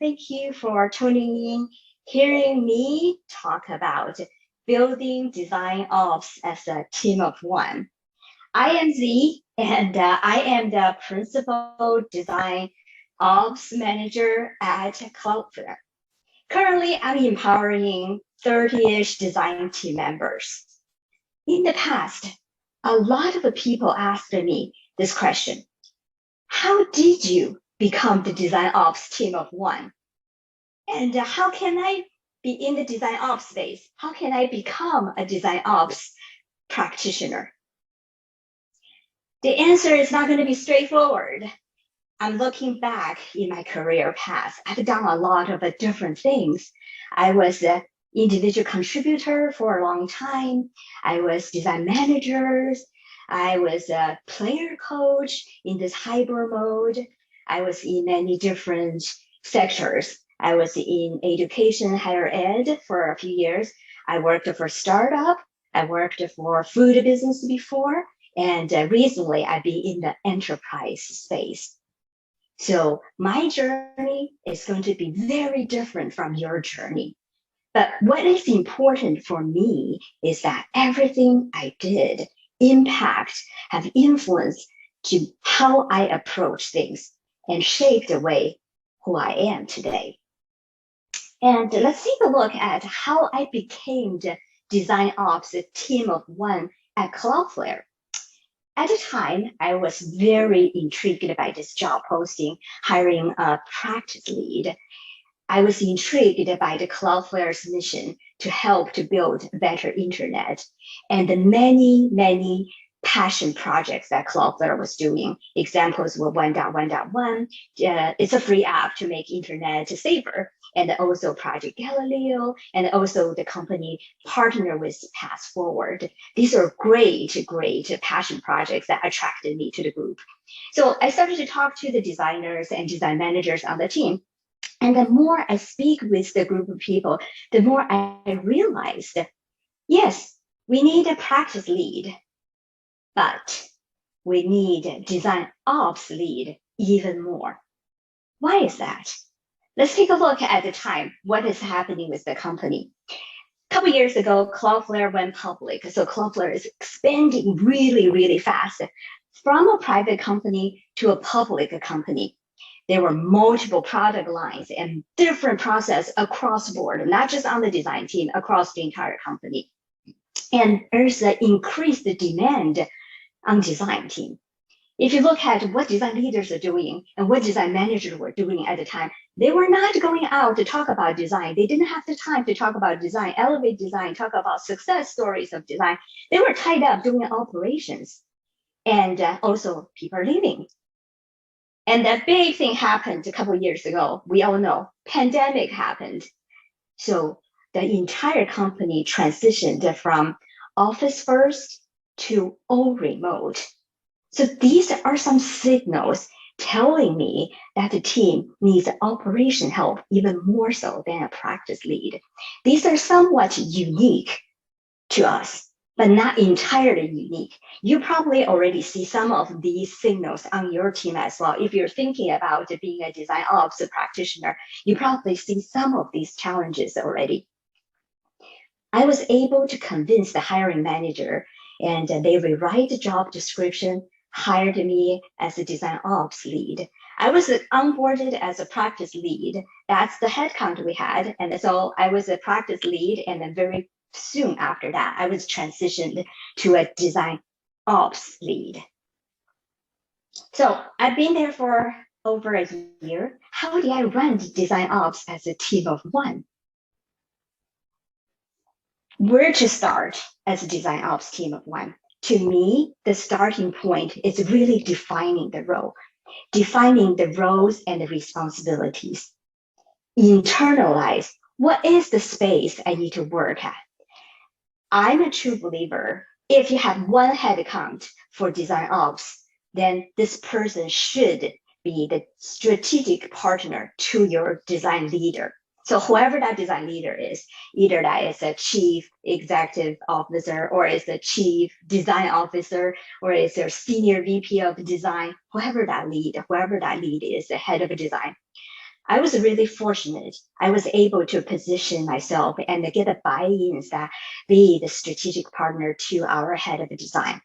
Thank you for tuning in, hearing me talk about building design ops as a team of one. I am Z, and I am the principal design ops manager at Cloudflare. Currently, I'm empowering 30-ish design team members. In the past, a lot of people asked me this question: how did you become the design ops team of one? And how can I be in the design ops space? How can I become a design ops practitioner? The answer is not going to be straightforward. I'm looking back in my career path. I've done a lot of different things. I was an individual contributor for a long time. I was design manager. I was a player coach in this hybrid mode. I was in many different sectors. I was in education, higher ed for a few years. I worked for startup. I worked for food business before. And recently I've been in the enterprise space. So my journey is going to be very different from your journey. But what is important for me is that everything I did have influence to how I approach things and shape the way who I am today. And let's take a look at how I became the design ops team of one at Cloudflare. At the time, I was very intrigued by this job posting, hiring a practice lead. I was intrigued by the Cloudflare's mission to help to build a better internet and the many passion projects that Cloudflare was doing. Examples were 1.1.1. It's a free app to make internet safer. And also Project Galileo, and also the company partner with Path Forward. These are great passion projects that attracted me to the group. So I started to talk to the designers and design managers on the team. And the more I speak with the group of people, the more I realized, yes, we need a practice lead, but we need a design ops lead even more. Why is that? Let's take a look at the time, what is happening with the company. A couple years ago, Cloudflare went public. So Cloudflare is expanding really fast from a private company to a public company. There were multiple product lines and different process across board, not just on the design team, across the entire company. And there's an increased demand on design team. If you look at what design leaders are doing and what design managers were doing at the time, they were not going out to talk about design. They didn't have the time to talk about design, elevate design, talk about success stories of design. They were tied up doing operations. And also people are leaving. And that big thing happened a couple of years ago. We all know, pandemic happened. So the entire company transitioned from office first to all remote. So these are some signals telling me that the team needs operation help even more so than a practice lead. These are somewhat unique to us, but not entirely unique. You probably already see some of these signals on your team as well. If you're thinking about being a design ops practitioner, you probably see some of these challenges already. I was able to convince the hiring manager, and they rewrite the job description, hired me as a design ops lead. I was onboarded as a practice lead. That's the headcount we had. And so I was a practice lead, and then very soon after that, I was transitioned to a design ops lead. So I've been there for over a year. How did I run design ops as a team of one? Where to start as a design ops team of one? To me, the starting point is really defining the role, defining the roles and the responsibilities. Internalize what is the space I need to work at. I'm a true believer. If you have one head count for design ops, then this person should be the strategic partner to your design leader. So whoever that design leader is, either that is a chief executive officer or is a chief design officer or is a senior VP of design, whoever that lead is, the head of design. I was really fortunate. I was able to position myself and get the buy-ins that be the strategic partner to our head of design.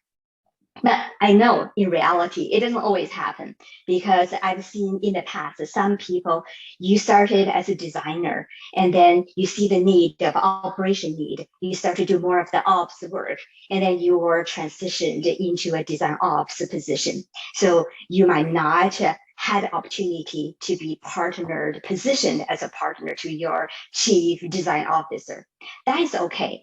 But I know in reality, it doesn't always happen because I've seen in the past some people, you started as a designer and then you see the need of operation need. You start to do more of the ops work and then you were transitioned into a design ops position. So you might not had opportunity to be partnered, positioned as a partner to your chief design officer. That is okay.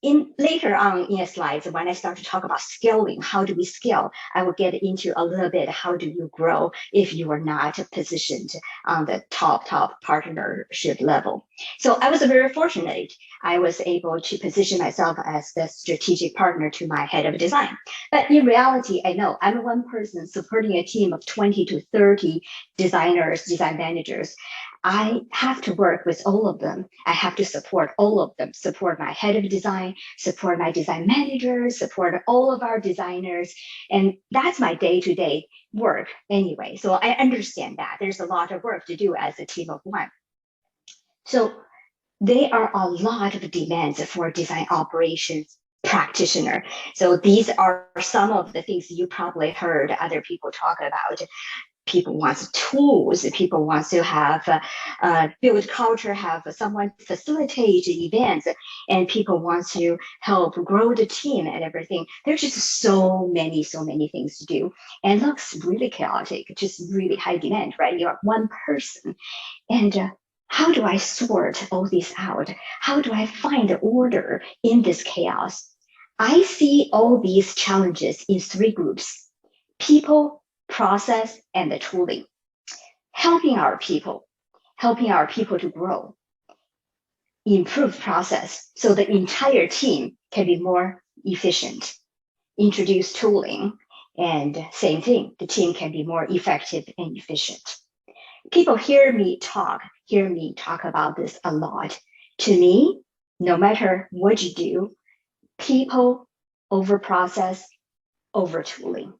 In later on in slides, when I start to talk about scaling, how do we scale? I will get into a little bit how do you grow if you are not positioned on the top partnership level. So I was very fortunate. I was able to position myself as the strategic partner to my head of design. But in reality, I know I'm one person supporting a team of 20 to 30 designers, design managers. I have to work with all of them. I have to support all of them, support my head of design, support my design managers, support all of our designers. And that's my day-to-day work anyway. So I understand that there's a lot of work to do as a team of one. So there are a lot of demands for design operations practitioner. So these are some of the things you probably heard other people talk about. People want tools, people want to have build culture, have someone facilitate events, and people want to help grow the team and everything. There's just so many things to do. And it looks really chaotic, just really high demand, right? You're one person. And how do I sort all this out? How do I find order in this chaos? I see all these challenges in three groups: people, process, and the tooling. Helping our people to grow, improve process so the entire team can be more efficient, introduce tooling, and same thing, the team can be more effective and efficient. People hear me talk about this a lot. To me, no matter what you do, people over process, over tooling.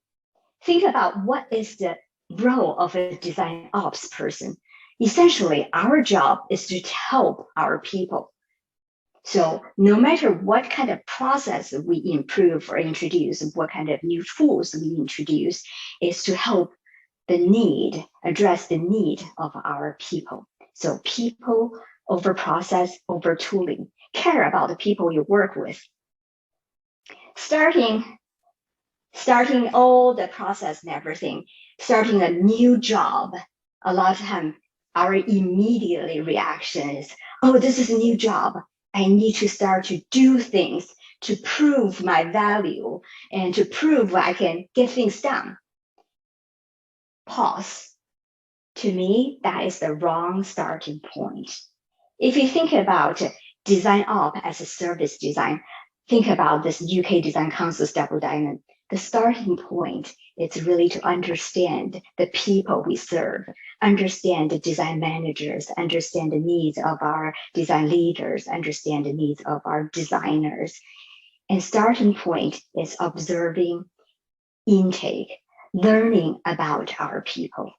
Think about what is the role of a design ops person. Essentially, our job is to help our people. So no matter what kind of process we improve or introduce, what kind of new tools we introduce, is to help address the need of our people. So people over process, over tooling. Care about the people you work with. Starting all the process and everything, starting a new job, a lot of time our immediately reaction is, oh, this is a new job. I need to start to do things to prove my value and to prove I can get things done. Pause. To me, that is the wrong starting point. If you think about design op as a service design, think about this UK Design Council's double diamond. The starting point is really to understand the people we serve, understand the design managers, understand the needs of our design leaders, understand the needs of our designers. And starting point is observing, intake, learning about our people.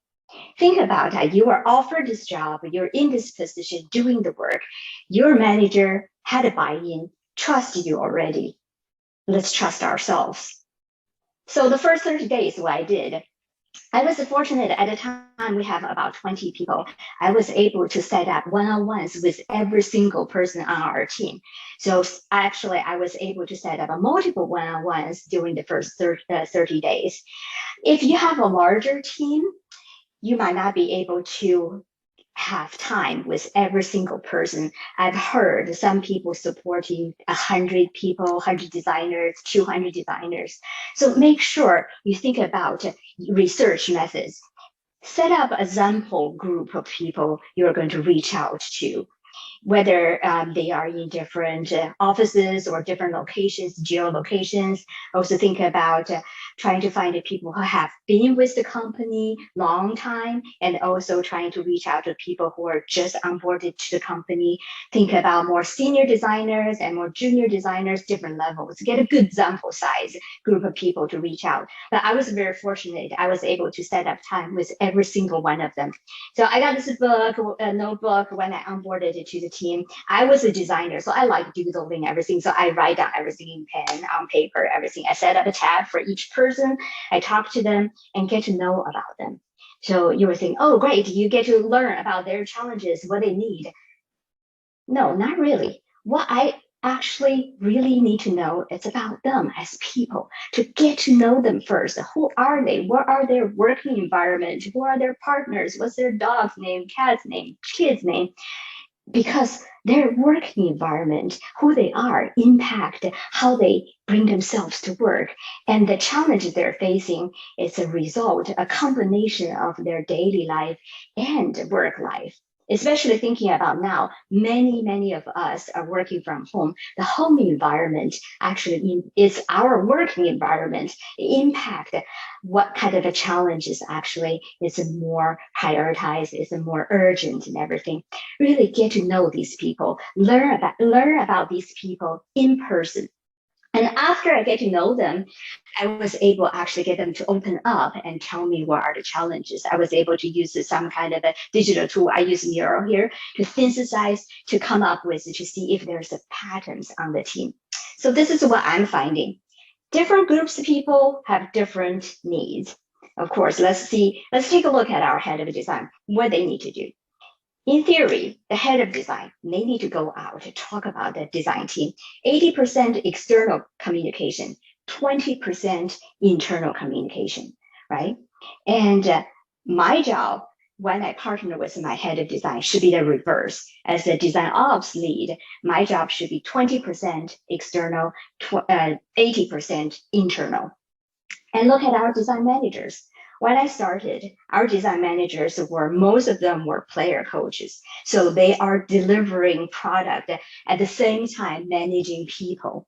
Think about that. You are offered this job, you're in this position doing the work. Your manager had a buy-in, trust you already. Let's trust ourselves. So the first 30 days, what I did, I was fortunate at the time we have about 20 people. I was able to set up one-on-ones with every single person on our team. So actually, I was able to set up multiple one-on-ones during the first 30 days. If you have a larger team, you might not be able to have time with every single person. I've heard some people supporting 100 people, 100 designers, 200 designers. So make sure you think about research methods. Set up a sample group of people you're going to reach out to. whether they are in different offices or different locations, geolocations. Also think about trying to find the people who have been with the company long time, and also trying to reach out to people who are just onboarded to the company. Think about more senior designers and more junior designers, different levels. Get a good sample size group of people to reach out. But I was very fortunate. I was able to set up time with every single one of them. So I got this book, a notebook when I onboarded to the team. I was a designer, so I like doodling everything. So I write down everything in pen, on paper, everything. I set up a tab for each person. I talk to them and get to know about them. So you were thinking, oh, great, you get to learn about their challenges, what they need. No, not really. What I actually really need to know is about them as people, to get to know them first. Who are they? What are their working environment? Who are their partners? What's their dog's name, cat's name, kid's name? Because their working environment, who they are, impact how they bring themselves to work. And the challenges they're facing is a result, a combination of their daily life and work life. Especially thinking about now, many of us are working from home. The home environment actually is our working environment. Impact what kind of a challenges actually is more prioritized, is more urgent and everything. Really get to know these people, learn about these people in person. And after I get to know them, I was able to actually get them to open up and tell me what are the challenges. I was able to use some kind of a digital tool. I use Mural here to synthesize, to come up with, to see if there's a patterns on the team. So this is what I'm finding. Different groups of people have different needs. Of course, let's take a look at our head of design, what they need to do. In theory, the head of design, they need to go out to talk about the design team. 80% external communication, 20% internal communication, right? And my job when I partner with my head of design should be the reverse. As a design ops lead, my job should be 20% external, 80% internal. And look at our design managers. When I started, our design managers most of them were player coaches. So they are delivering product at the same time managing people.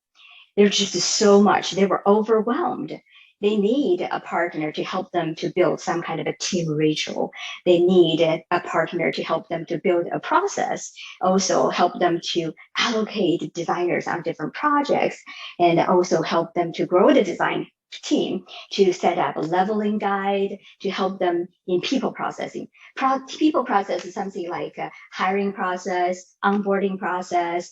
There's just so much. They were overwhelmed. They need a partner to help them to build some kind of a team ritual. They need a partner to help them to build a process, also help them to allocate designers on different projects, and also help them to grow the design team, to set up a leveling guide, to help them in people processing. People process is something like a hiring process, onboarding process,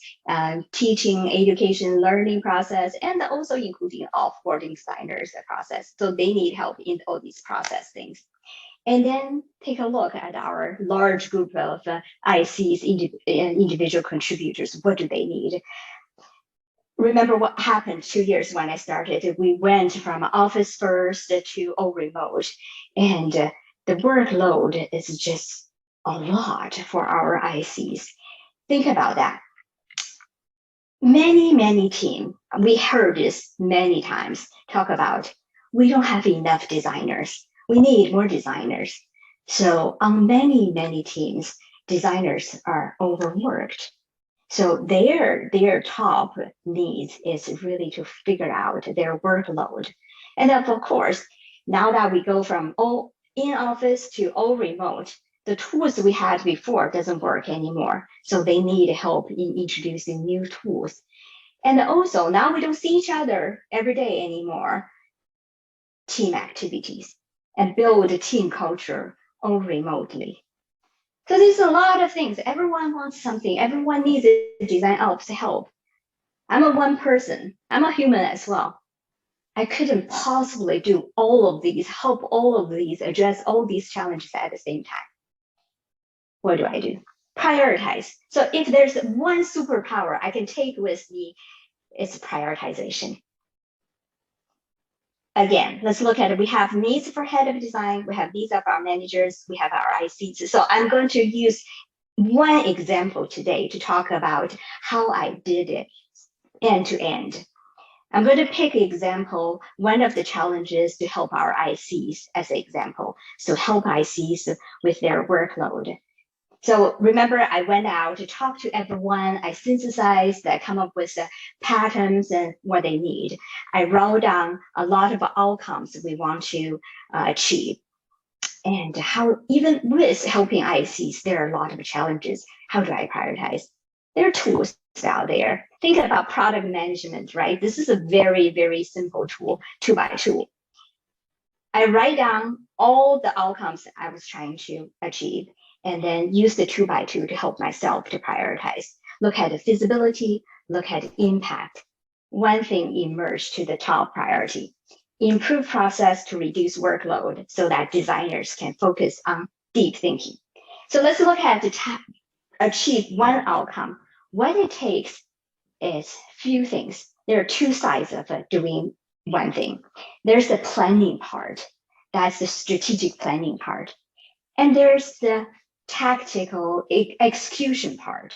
teaching, education, learning process, and also including offboarding designers process. So they need help in all these process things. And then take a look at our large group of ICs, individual contributors. What do they need? Remember what happened 2 years when I started. We went from office first to all remote, and the workload is just a lot for our ICs. Think about that. Many teams, we heard this many times, talk about, we don't have enough designers. We need more designers. So on many teams, designers are overworked. So their top needs is really to figure out their workload. And then of course, now that we go from all in office to all remote, the tools we had before doesn't work anymore. So they need help in introducing new tools. And also now we don't see each other every day anymore. Team activities and build a team culture all remotely. So there's a lot of things. Everyone wants something. Everyone needs a design ops help. I'm a one person. I'm a human as well. I couldn't possibly do all of these, help all of these, address all these challenges at the same time. What do? Prioritize. So if there's one superpower I can take with me, it's prioritization. Again, let's look at it. We have needs for head of design. We have needs of our managers. We have our ICs. So I'm going to use one example today to talk about how I did it end to end. I'm going to pick example, one of the challenges to help our ICs as an example. So help ICs with their workload. So remember, I went out to talk to everyone. I synthesized, I come up with the patterns and what they need. I wrote down a lot of outcomes we want to achieve. And how, even with helping ICs, there are a lot of challenges. How do I prioritize? There are tools out there. Think about product management, right? This is a very, very simple tool, 2x2. I write down all the outcomes I was trying to achieve and then use the 2x2 to help myself to prioritize. Look at the feasibility, look at the impact. One thing emerged to the top priority. Improve process to reduce workload so that designers can focus on deep thinking. So let's look at the achieve one outcome. What it takes is few things. There are two sides of doing one thing. There's the planning part. That's the strategic planning part. And there's the tactical execution part.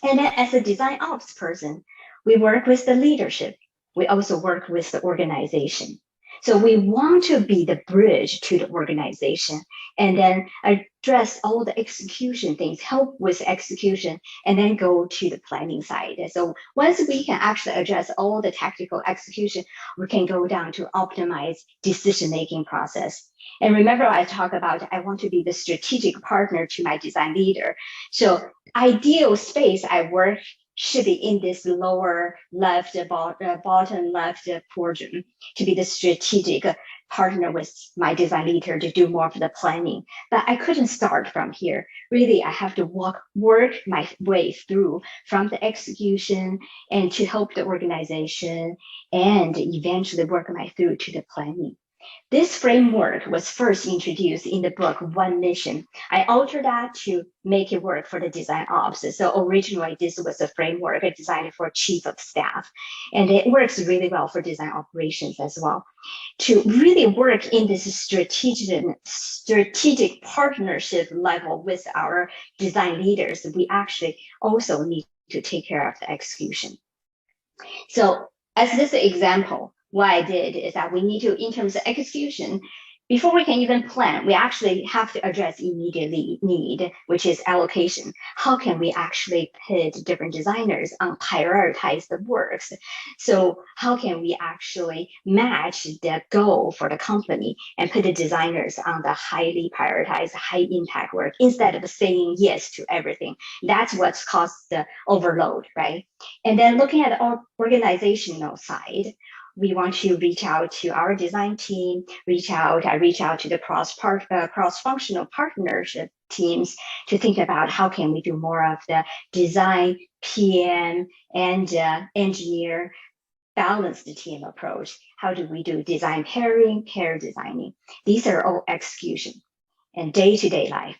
And then as a design ops person, we work with the leadership. We also work with the organization. So we want to be the bridge to the organization and then address all the execution things, help with execution, and then go to the planning side. So once we can actually address all the tactical execution, we can go down to optimize decision-making process. And remember, I talked about I want to be the strategic partner to my design leader. So ideal space I work should be in this lower left, bottom left quadrant to be the strategic partner with my design leader to do more of the planning. But I couldn't start from here. Really, I have to work my way through from the execution and to help the organization and eventually work my through to the planning. This framework was first introduced in the book One Mission. I altered that to make it work for the design ops. So originally, this was a framework designed for chief of staff, and it works really well for design operations as well. To really work in this strategic partnership level with our design leaders, we actually also need to take care of the execution. So as this example, what I did is that we need to, in terms of execution, before we can even plan, we actually have to address immediately need, which is allocation. How can we actually put different designers on prioritized works? So how can we actually match the goal for the company and put the designers on the highly prioritized, high impact work instead of saying yes to everything? That's what's caused the overload, right? And then looking at the organizational side, we want to reach out to our design team, I reach out to the cross-functional partnership teams to think about how can we do more of the design, PM, and engineer balanced team approach. How do we do design pairing, pair designing? These are all execution and day-to-day life.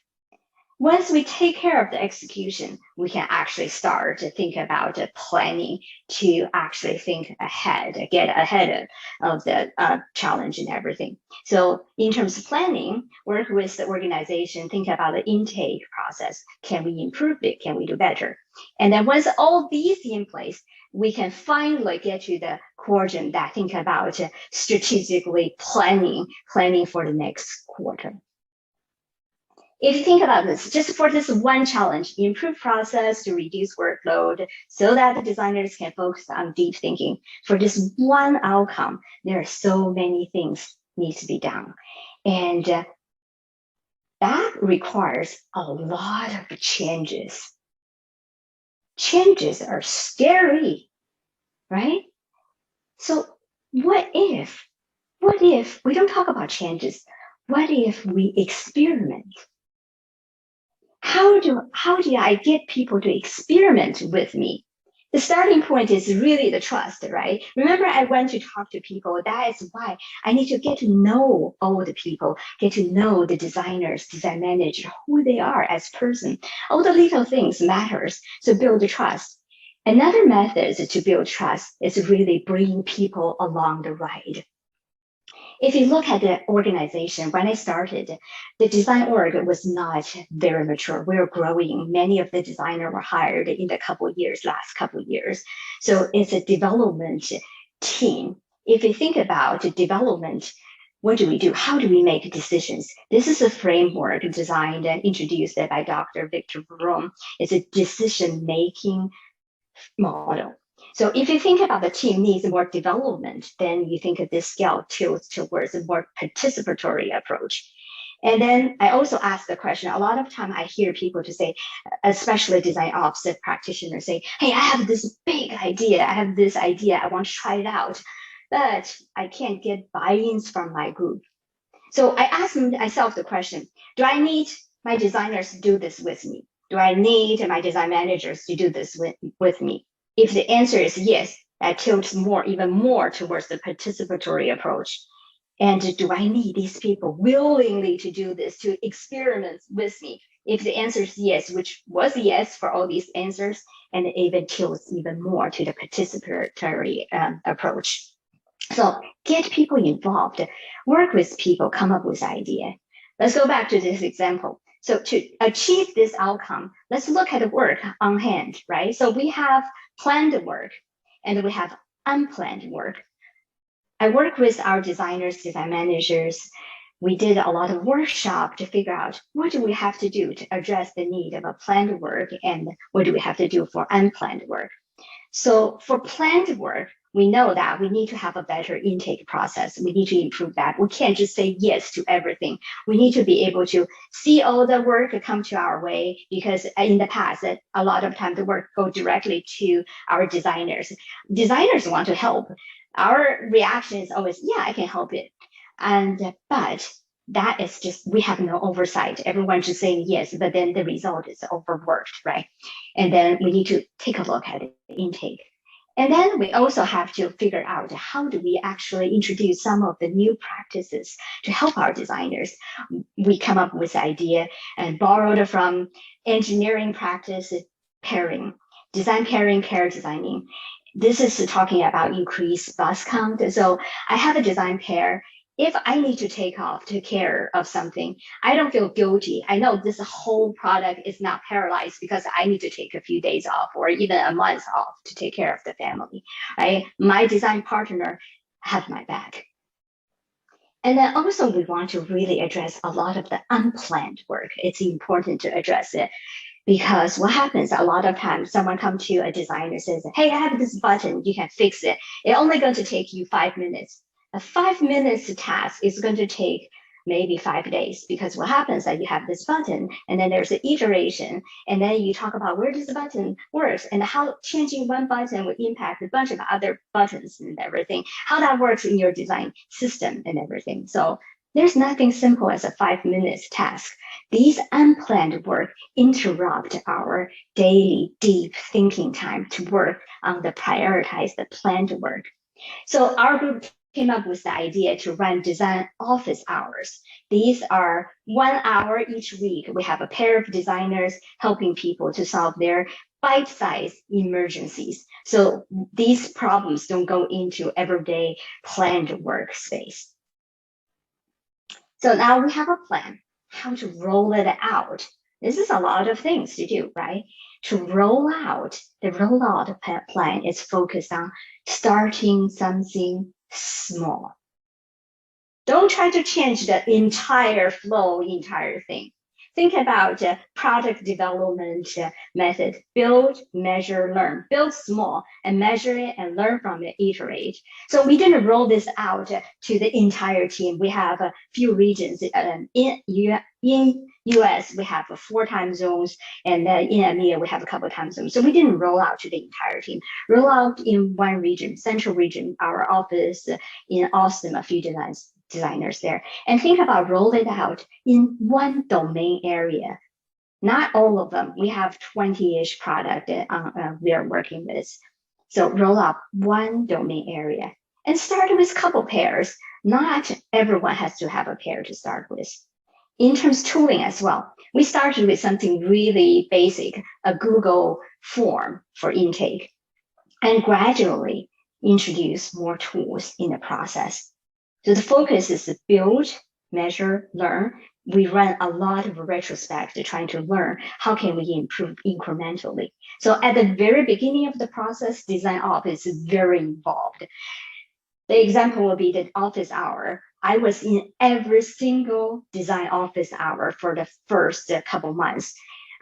Once we take care of the execution, we can actually start to think about planning to actually think ahead, get ahead of the challenge and everything. So in terms of planning, work with the organization, think about the intake process. Can we improve it? Can we do better? And then once all these in place, we can finally get to the quadrant that think about strategically planning for the next quarter. If you think about this, just for this one challenge, improve process to reduce workload so that the designers can focus on deep thinking. For this one outcome, there are so many things need to be done. And that requires a lot of changes. Changes are scary, right? So what if we don't talk about changes? What if we experiment? How do I get people to experiment with me? The starting point is really the trust, right? Remember, I went to talk to people. That is why I need to get to know all the people, get to know the designers, design manager, who they are as person. All the little things matters. So build the trust. Another method to build trust is really bringing people along the ride. If you look at the organization, when I started, the design org was not very mature. We were growing. Many of the designers were hired in the last couple of years. So it's a development team. If you think about development, what do we do? How do we make decisions? This is a framework designed and introduced by Dr. Victor Vroom. It's a decision-making model. So if you think about the team needs more development, then you think of this scale tilts towards a more participatory approach. And then I also ask the question, a lot of time I hear people to say, especially design ops practitioners say, hey, I have this big idea. I have this idea. I want to try it out, but I can't get buy-ins from my group. So I ask myself the question, do I need my designers to do this with me? Do I need my design managers to do this with me? If the answer is yes, that tilts even more towards the participatory approach. And do I need these people willingly to do this, to experiment with me? If the answer is yes, which was yes for all these answers, and it even tilts even more to the participatory approach. So get people involved, work with people, come up with idea. Let's go back to this example. So to achieve this outcome, let's look at the work on hand, right? So we have planned work and we have unplanned work. I work with our designers, design managers. We did a lot of workshop to figure out what do we have to do to address the need of a planned work and what do we have to do for unplanned work. So for planned work, we know that we need to have a better intake process. We need to improve that. We can't just say yes to everything. We need to be able to see all the work come to our way, because in the past, a lot of time the work go directly to our designers. Designers want to help. Our reaction is always, yeah, I can help it. But that is just, we have no oversight. Everyone's just saying yes, but then the result is overworked, right? And then we need to take a look at the intake. And then we also have to figure out how do we actually introduce some of the new practices to help our designers. We come up with idea and borrowed from engineering practice pairing, design pairing, pair designing. This is talking about increased bus count. So I have a design pair. If I need to take care of something, I don't feel guilty. I know this whole product is not paralyzed because I need to take a few days off or even a month off to take care of the family. Right? My design partner have my back. And then also we want to really address a lot of the unplanned work. It's important to address it, because what happens a lot of times, someone comes to a designer and says, hey, I have this button, you can fix it. It's only going to take you 5 minutes. A 5 minutes task is going to take maybe 5 days, because what happens that you have this button and then there's an iteration, and then you talk about where this button works and how changing one button would impact a bunch of other buttons and everything, how that works in your design system and everything. So there's nothing simple as a 5 minutes task. These unplanned work interrupt our daily deep thinking time to work on the prioritized, the planned work. So our group came up with the idea to run design office hours. These are 1 hour each week. We have a pair of designers helping people to solve their bite-sized emergencies. So these problems don't go into everyday planned workspace. So now we have a plan, how to roll it out. This is a lot of things to do, right? To roll out, the rollout plan is focused on starting something small. Don't try to change the entire flow, entire thing. Think about product development method. Build, measure, learn. Build small and measure it and learn from it, iterate. So we didn't roll this out to the entire team. We have a few regions. In US, we have 4 time zones, and in EMEA, we have a couple of time zones. So we didn't roll out to the entire team. Roll out in one region, central region, our office in Austin, a few designers there, and think about roll it out in one domain area. Not all of them. We have 20-ish product we are working with. So roll out one domain area and start with a couple pairs. Not everyone has to have a pair to start with. In terms of tooling as well, we started with something really basic, a Google form for intake, and gradually introduce more tools in the process. So the focus is to build, measure, learn. We run a lot of retrospect trying to learn how can we improve incrementally. So at the very beginning of the process, design ops is very involved. The example will be the office hour. I was in every single design office hour for the first couple months.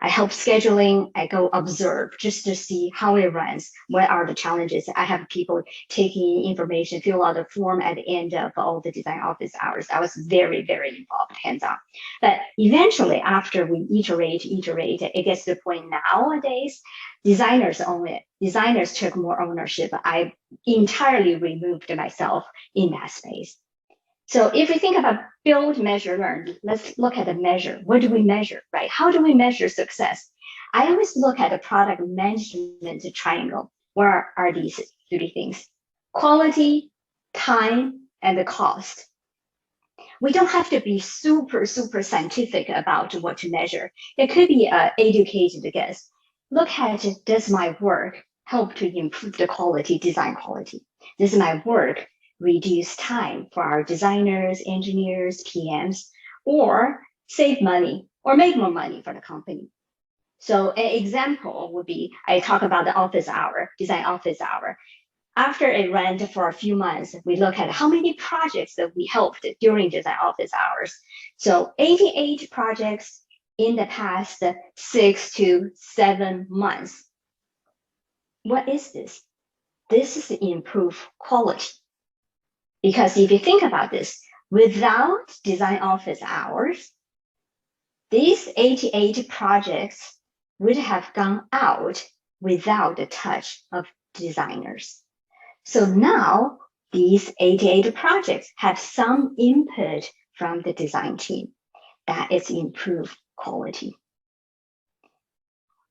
I help scheduling, I go observe just to see how it runs, what are the challenges. I have people taking information, fill out the form at the end of all the design office hours. I was very, very involved, hands-on. But eventually, after we iterate, it gets to the point nowadays, designers own it. Designers took more ownership. I entirely removed myself in that space. So if we think about build, measure, learn, let's look at the measure. What do we measure, right? How do we measure success? I always look at the product management triangle. Where are these three things? Quality, time, and the cost. We don't have to be super scientific about what to measure. It could be an educated guess. Look at, does my work help to improve the quality, design quality? Does my work reduce time for our designers, engineers, PMs, or save money or make more money for the company? So an example would be, I talk about the office hour, design office hour. After it ran for a few months, we look at how many projects that we helped during design office hours. So 88 projects in the past 6 to 7 months. What is this? This is to improve quality. Because if you think about this, without design office hours, these 88 projects would have gone out without the touch of designers. So now these 88 projects have some input from the design team. That is improved quality.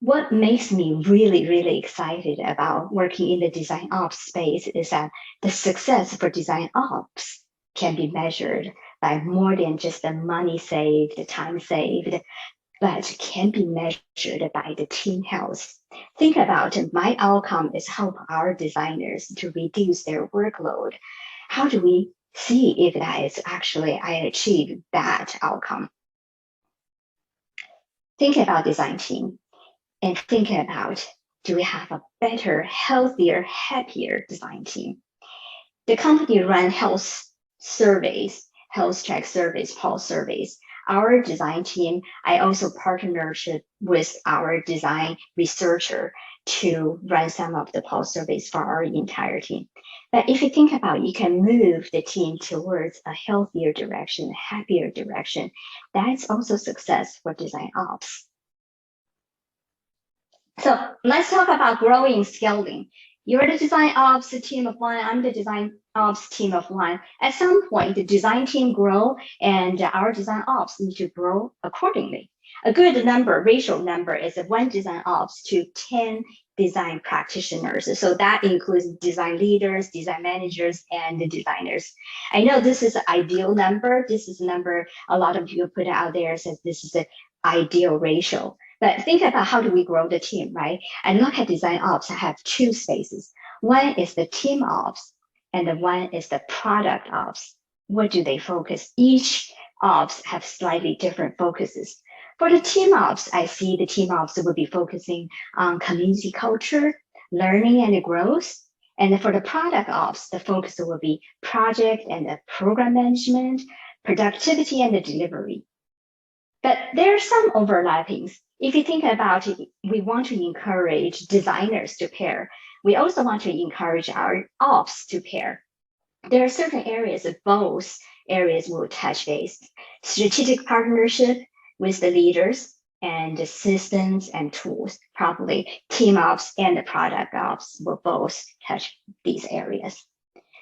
What makes me really excited about working in the design ops space is that the success for design ops can be measured by more than just the money saved, the time saved, but can be measured by the team health. Think about my outcome is help our designers to reduce their workload. How do we see if that is actually I achieve that outcome? Think about design team and think about, do we have a better, healthier, happier design team? The company run health surveys, health check surveys, pulse surveys. Our design team, I also partnership with our design researcher to run some of the pulse surveys for our entire team. But if you think about, you can move the team towards a healthier direction, happier direction. That's also success for design ops. So let's talk about growing, scaling. You're the design ops team of one, I'm the design ops team of one. At some point, the design team grow and our design ops need to grow accordingly. A good number, ratio number is 1 design ops to 10 design practitioners. So that includes design leaders, design managers, and the designers. I know this is an ideal number. This is a number a lot of you put out there says this is an ideal ratio. But think about how do we grow the team, right? And look at design ops. I have 2 spaces. One is the team ops, and the one is the product ops. What do they focus? Each ops have slightly different focuses. For the team ops, I see the team ops will be focusing on community culture, learning and growth. And for the product ops, the focus will be project and the program management, productivity and the delivery. But there are some overlappings. If you think about it, we want to encourage designers to pair. We also want to encourage our ops to pair. There are certain areas of both areas will touch base. Strategic partnership with the leaders and the systems and tools, probably team ops and the product ops will both touch these areas.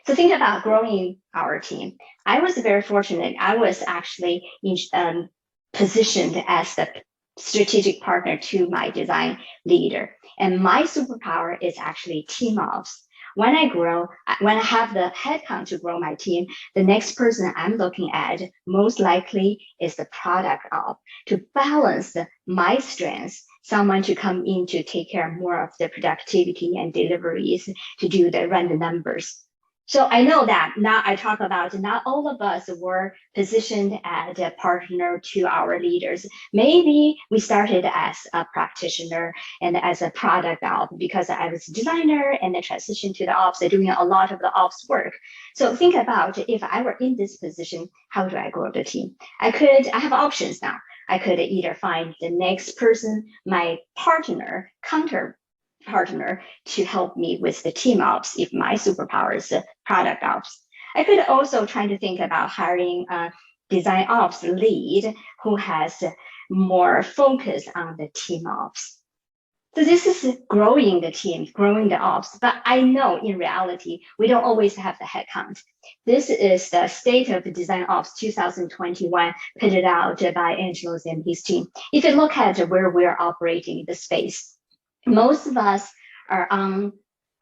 So think about growing our team. I was very fortunate. I was actually positioned as the strategic partner to my design leader. And my superpower is actually team ops. When I have the headcount to grow my team, the next person I'm looking at most likely is the product op to balance my strengths, someone to come in to take care more of the productivity and deliveries to run the numbers. So I know that now I talk about not all of us were positioned as a partner to our leaders. Maybe we started as a practitioner and as a product op because I was a designer and then transitioned to the ops, doing a lot of the ops work. So think about if I were in this position, how do I grow the team? I have options now. I could either find the next person, my counter partner to help me with the team ops if my superpower is product ops. I could also try to think about hiring a design ops lead who has more focus on the team ops. So this is growing the team, growing the ops, but I know in reality, we don't always have the headcount. This is the State of Design Ops 2021 put it out by Angelos and his team. If you look at where we're operating in the space, most of us are on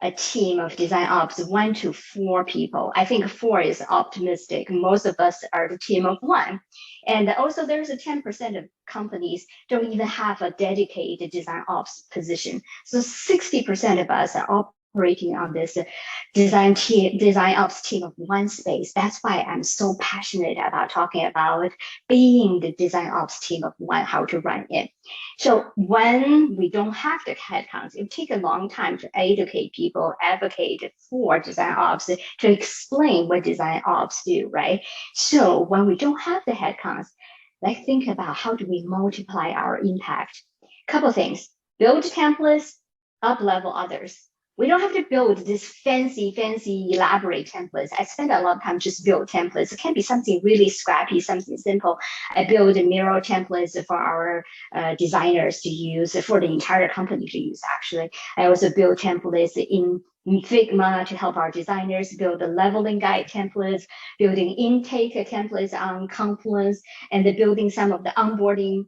a team of design ops, 1 to 4 people. I think 4 is optimistic. Most of us are the team of 1. And also there's a 10% of companies don't even have a dedicated design ops position. So 60% of us are operating on this design ops team of 1 space. That's why I'm so passionate about talking about being the design ops team of 1, how to run it. So when we don't have the headcounts, it takes a long time to educate people, advocate for design ops, to explain what design ops do, right? So when we don't have the headcounts, let's think about how do we multiply our impact. Couple things: build templates, up level others. We don't have to build this fancy, elaborate templates. I spend a lot of time just build templates. It can be something really scrappy, something simple. I build Miro templates for our designers to use, for the entire company to use, actually. I also build templates in Figma to help our designers build the leveling guide templates, building intake templates on Confluence, and building some of the onboarding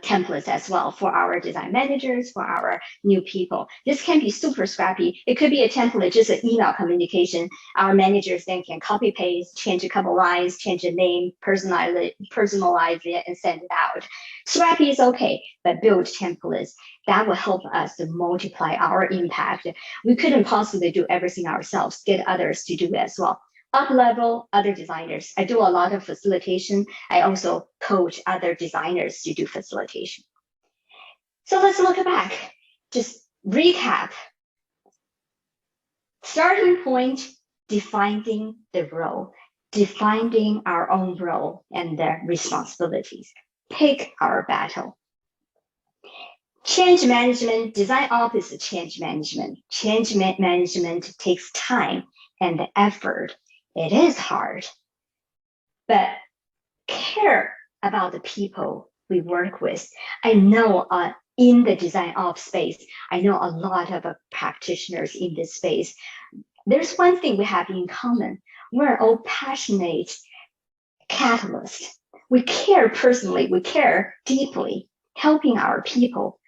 templates as well for our design managers, for our new people. This can be super scrappy. It could be a template, just an email communication. Our managers then can copy paste, change a couple lines, change the name, personalize it, and send it out. Scrappy is okay, but build templates. That will help us to multiply our impact. We couldn't possibly do everything ourselves, get others to do it as well. Up level other designers. I do a lot of facilitation. I also coach other designers to do facilitation. So let's look back. Just recap. Starting point, defining the role, defining our own role and the responsibilities. Pick our battle. Change management, design ops is change management. Change management takes time and effort. It is hard, but care about the people we work with. I know in the design ops space, I know a lot of practitioners in this space. There's one thing we have in common. We're all passionate catalysts. We care personally, we care deeply, helping our people,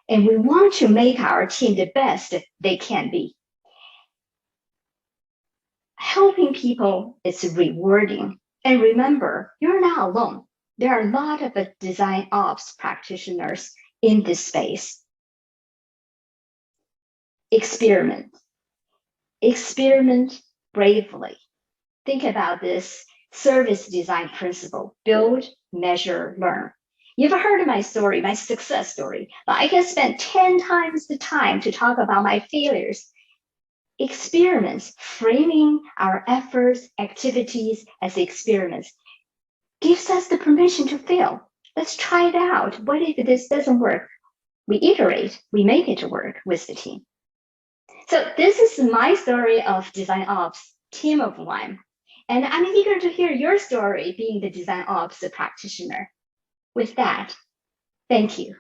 and we want to make our team the best they can be. Helping people is rewarding. And remember, you're not alone. There are a lot of design ops practitioners in this space. Experiment. Experiment bravely. Think about this service design principle: build, measure, learn. You've heard my story, my success story, but I can spend 10 times the time to talk about my failures. Experiments, framing our efforts, activities as experiments, gives us the permission to fail. Let's try it out. What if this doesn't work? We iterate, we make it work with the team. So this is my story of design ops, team of 1. And I'm eager to hear your story being the design ops practitioner. With that, thank you.